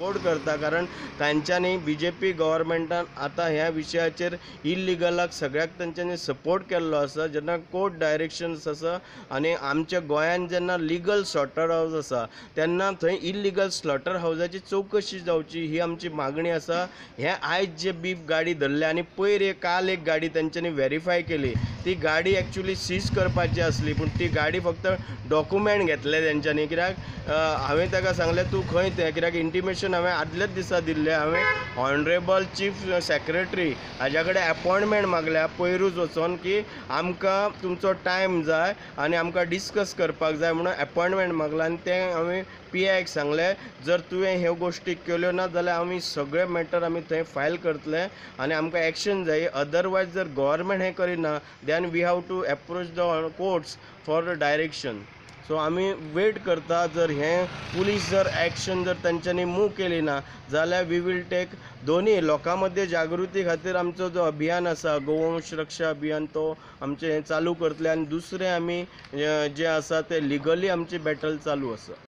Support करता, कारण तांच्यांनी बीजेपी गव्हर्मेंटान आता ह्या विशयाचेर इल्लिगलाक सगळ्याक तांच्यांनी सपोर्ट केल्लो आसा। जेन्ना कोर्ट डायरेक्शन्स आसा आनी आमच्या गोंयान जेन्ना लीगल स्लॉटर हाऊस आसा तेन्ना थंय इल्लिगल स्लॉटर हाऊसाची चवकशी जावची ही आमची मागणी आसा। हे आयज जे बीफ गाडी धरल्या आनी काल एक गाडी तांच्यांनी व्हेरीफाय केली, ती गाडी एक्चुअली सीज करपाची आसली, पूण ती गाडी फक्त डॉक्युमेंट घेतले तेंच्यांनी। कित्याक हांवें ताका सांगलें तूं खंय तें, कित्याक इंटिमेशन हांवें आदलेच दिसा दिल्लें। हांवें ऑनरेबल चीफ सेक्रेटरी हाज्या कडेन अपॉयंटमेंट मागल्या पयरूच वचोन की आमकां तुमचो टायम जाय आनी आमकां डिस्कस करपाक जाय म्हणून अपॉयंटमेंट मागला। आनी तें हांवें PIक सांगलें जर तुवें ह्यो गोश्टी केल्यो ना जाल्यार आमी सगळे मॅटर आमी थंय फायल करतले आनी आमकां एक्शन जाय। अदरवायज जर गव्हर्मेंट हें करिना then we have to approach the courts for direction. So आमी वेट करता, जर हें पुलीस जर एक्शन जर तांच्यांनी मूव केली ना जाल्यार वी वील टेक दोन्ही लोकां मध्य जागृती खातीर आमचो जो अभियान आसा गोवंश रक्षा अभियान तो आमचें चालू करतले आनी दुसरें आमी जे आसा ते लिगली आमची बॅटल चालू आसा।